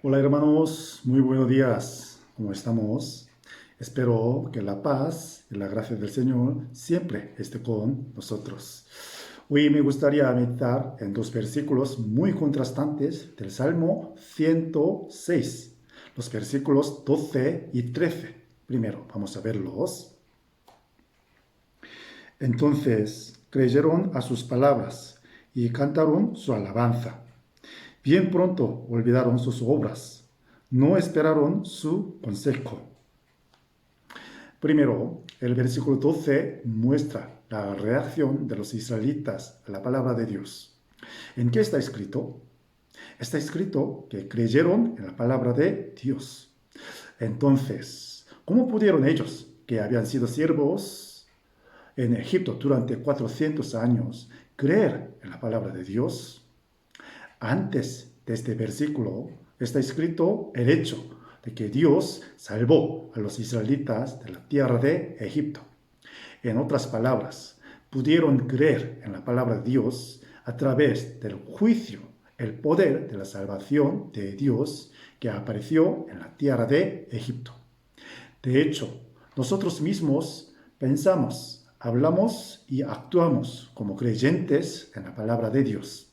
Hola hermanos, muy buenos días. ¿Cómo estamos? Espero que la paz y la gracia del Señor siempre esté con nosotros. Hoy me gustaría meditar en dos versículos muy contrastantes del Salmo 106, los versículos 12 y 13. Primero, vamos a verlos. Entonces creyeron a sus palabras y cantaron su alabanza. Bien pronto olvidaron sus obras, no esperaron su consejo. Primero, el versículo 12 muestra la reacción de los israelitas a la palabra de Dios. ¿En qué está escrito? Está escrito que creyeron en la palabra de Dios. Entonces, ¿cómo pudieron ellos, que habían sido siervos en Egipto durante 400 años, creer en la palabra de Dios? Antes de este versículo está escrito el hecho de que Dios salvó a los israelitas de la tierra de Egipto. En otras palabras, pudieron creer en la palabra de Dios a través del juicio, el poder de la salvación de Dios que apareció en la tierra de Egipto. De hecho, nosotros mismos pensamos, hablamos y actuamos como creyentes en la palabra de Dios.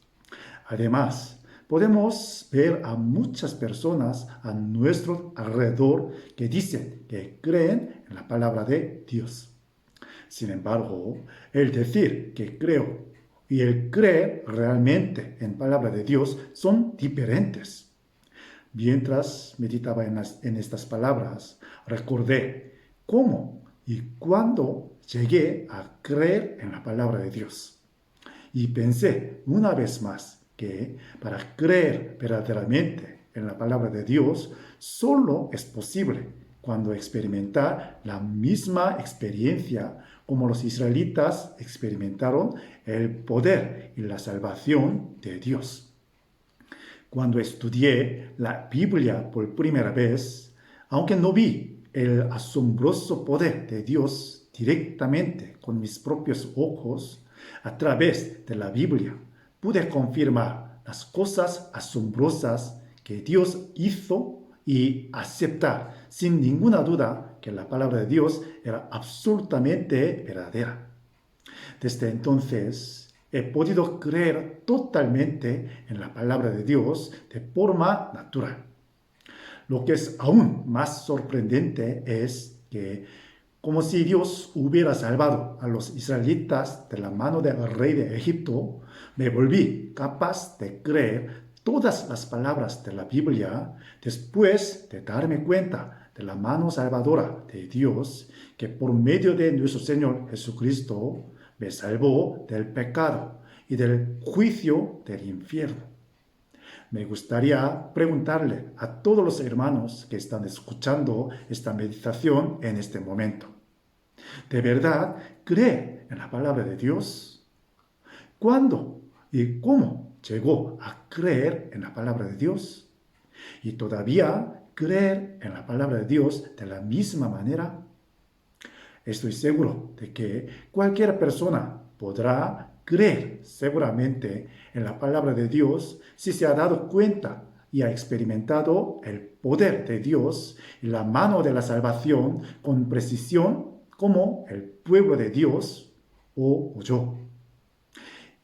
Además, podemos ver a muchas personas a nuestro alrededor que dicen que creen en la palabra de Dios. Sin embargo, el decir que creo y el creer realmente en palabra de Dios son diferentes. Mientras meditaba en estas palabras, recordé cómo y cuándo llegué a creer en la palabra de Dios. Y pensé una vez más que para creer verdaderamente en la palabra de Dios, solo es posible cuando experimenta la misma experiencia como los israelitas experimentaron el poder y la salvación de Dios. Cuando estudié la Biblia por primera vez, aunque no vi el asombroso poder de Dios directamente con mis propios ojos, a través de la Biblia pude confirmar las cosas asombrosas que Dios hizo y aceptar sin ninguna duda que la palabra de Dios era absolutamente verdadera. Desde entonces he podido creer totalmente en la palabra de Dios de forma natural. Lo que es aún más sorprendente es que, como si Dios hubiera salvado a los israelitas de la mano del rey de Egipto, me volví capaz de creer todas las palabras de la Biblia después de darme cuenta de la mano salvadora de Dios que por medio de nuestro Señor Jesucristo me salvó del pecado y del juicio del infierno. Me gustaría preguntarle a todos los hermanos que están escuchando esta meditación en este momento. ¿De verdad cree en la palabra de Dios? ¿Cuándo y cómo llegó a creer en la palabra de Dios? ¿Y todavía creer en la palabra de Dios de la misma manera? Estoy seguro de que cualquier persona podrá creer seguramente en la palabra de Dios si se ha dado cuenta y ha experimentado el poder de Dios y la mano de la salvación con precisión como el pueblo de Dios o yo.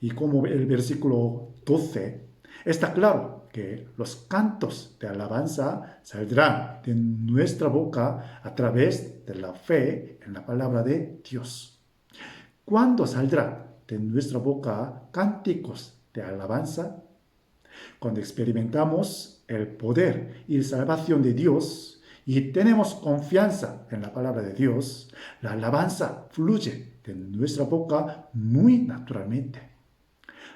Y como el versículo 12, está claro que los cantos de alabanza saldrán de nuestra boca a través de la fe en la palabra de Dios. ¿Cuándo saldrán de nuestra boca cánticos de alabanza? Cuando experimentamos el poder y la salvación de Dios y tenemos confianza en la palabra de Dios, la alabanza fluye de nuestra boca muy naturalmente.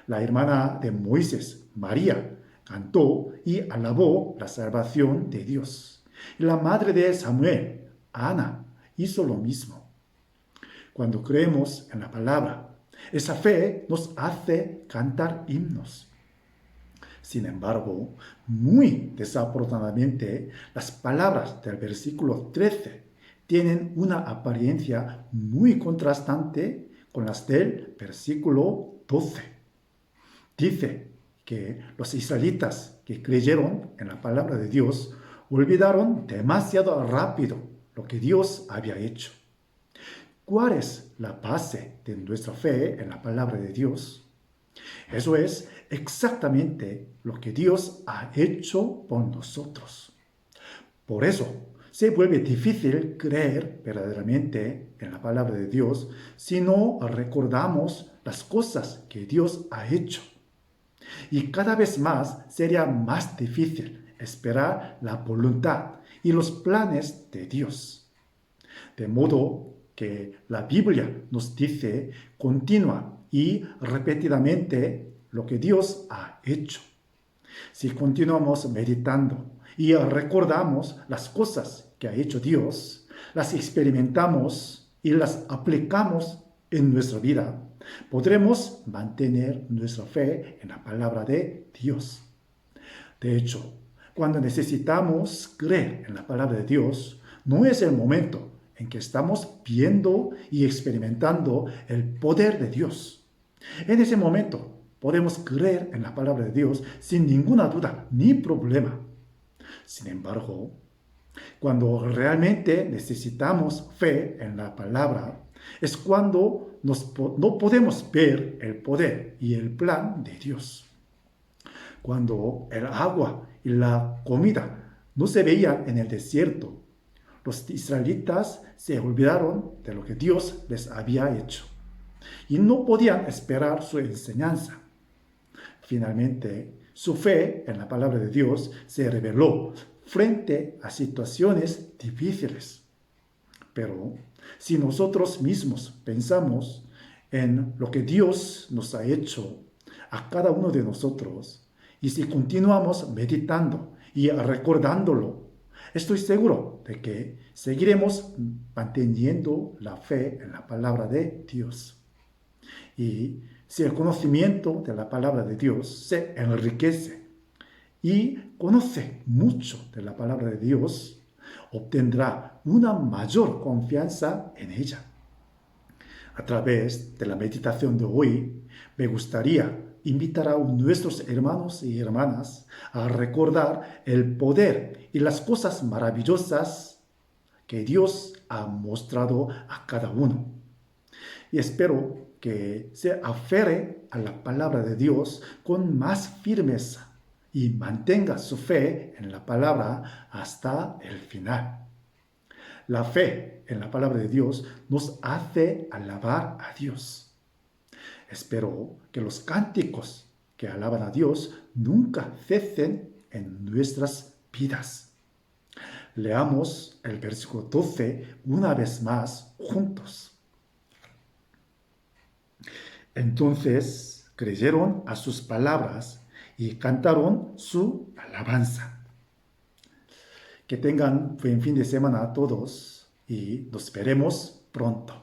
La hermana de Moisés, María, cantó y alabó la salvación de Dios. Y la madre de Samuel, Ana, hizo lo mismo. Cuando creemos en la palabra, esa fe nos hace cantar himnos. Sin embargo, muy desafortunadamente, las palabras del versículo 13 tienen una apariencia muy contrastante con las del versículo 12. Dice que los israelitas que creyeron en la palabra de Dios olvidaron demasiado rápido lo que Dios había hecho. ¿Cuál es la base de nuestra fe en la palabra de Dios? Eso es exactamente lo que Dios ha hecho por nosotros. Por eso se vuelve difícil creer verdaderamente en la palabra de Dios si no recordamos las cosas que Dios ha hecho. Y cada vez más sería más difícil esperar la voluntad y los planes de Dios. De modo que la Biblia nos dice continua y repetidamente lo que Dios ha hecho. Si continuamos meditando y recordamos las cosas que ha hecho Dios, las experimentamos y las aplicamos en nuestra vida, podremos mantener nuestra fe en la palabra de Dios. De hecho, cuando necesitamos creer en la palabra de Dios, no es el momento en que estamos viendo y experimentando el poder de Dios. En ese momento podemos creer en la palabra de Dios sin ninguna duda ni problema. Sin embargo, cuando realmente necesitamos fe en la palabra, es cuando no podemos ver el poder y el plan de Dios. Cuando el agua y la comida no se veían en el desierto, los israelitas se olvidaron de lo que Dios les había hecho y no podían esperar su enseñanza. Finalmente, su fe en la palabra de Dios se reveló frente a situaciones difíciles. Pero si nosotros mismos pensamos en lo que Dios nos ha hecho a cada uno de nosotros, y si continuamos meditando y recordándolo, estoy seguro de que seguiremos manteniendo la fe en la palabra de Dios. Y si el conocimiento de la palabra de Dios se enriquece y conoce mucho de la palabra de Dios, obtendrá una mayor confianza en ella. A través de la meditación de hoy, me gustaría invitar a nuestros hermanos y hermanas a recordar el poder y las cosas maravillosas que Dios ha mostrado a cada uno. Y espero que se aferre a la palabra de Dios con más firmeza y mantenga su fe en la palabra hasta el final. La fe en la palabra de Dios nos hace alabar a Dios. Espero que los cánticos que alaban a Dios nunca cesen en nuestras vidas. Leamos el versículo 12 una vez más juntos. Entonces creyeron a sus palabras y cantaron su alabanza. Que tengan buen fin de semana a todos y nos veremos pronto.